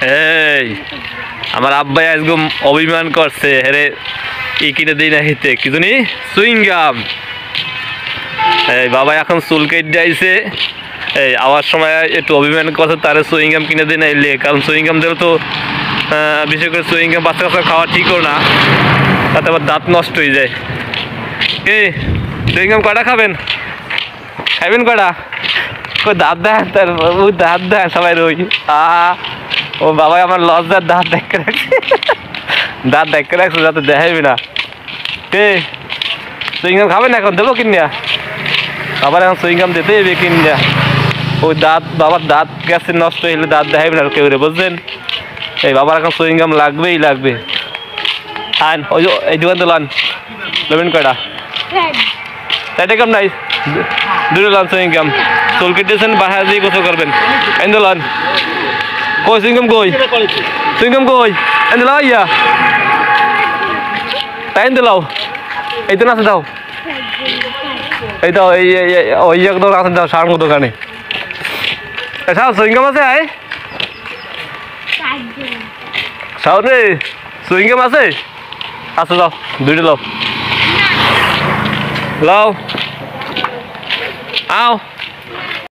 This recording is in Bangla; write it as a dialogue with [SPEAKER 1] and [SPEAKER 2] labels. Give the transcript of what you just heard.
[SPEAKER 1] এই আমার আব্বাই আজকে অভিমান করছে হেরে ই কিনে দিই না হিতে কি জানি সুইংগাম। এই বাবা এখন চুল কেটে আইছে, এই আওয়ার সময় একটু অভিমান করছে তারে সুইংগাম কিনে দিই না এলে, কারণ সুইংগাম দিলে তো বিশেষ করে সুইংগাম বাচ্চা কাচ্চা খাওয়া ঠিকও না, তাতে আবার দাঁত নষ্ট হয়ে যায়। কি সুইংগাম কটা খাবেন? খাবেন কটা? ওই দাঁত দেন, তার ওই দাঁত দেন সবাই রই ও বাবাই আমার লজ্জার দাঁত দেখে রাখছে, দাঁত দেখে রাখছে যাতে দেখাইবি না। কে সুইংগাম খাবেন? এখন দেবো কিনিয়া? বাবার এখন সুইংগাম দিতে হবে কিনিয়া। ওই দাঁত বাবার দাঁত গেছে নষ্ট হইলে দাঁত দেখাইবে না কেউ রে, বুঝলেন? এই বাবার এখন সুইংগাম লাগবেই লাগবে। আন ওই এই দোকান তো লান নেবেন কয়টা? তাইটা কাম নাই, দুটো লান সুইংগাম। চুল কেটেছেন বাসা দিয়ে গোসল করবেন, এন লান। কই সুইংগাম কই? সুইংগাম কই? এন লাও ইয়া তাই লাও, এই তো নাচে দাও, এই দাও এই ওই একদম আছে দাও সার মতো দোকানে। সাউ সুইংগাম আছে? আয় সাউ রে সুইংগাম আছে? আচ্ছা দাও দুইটা লাও, লাও আও।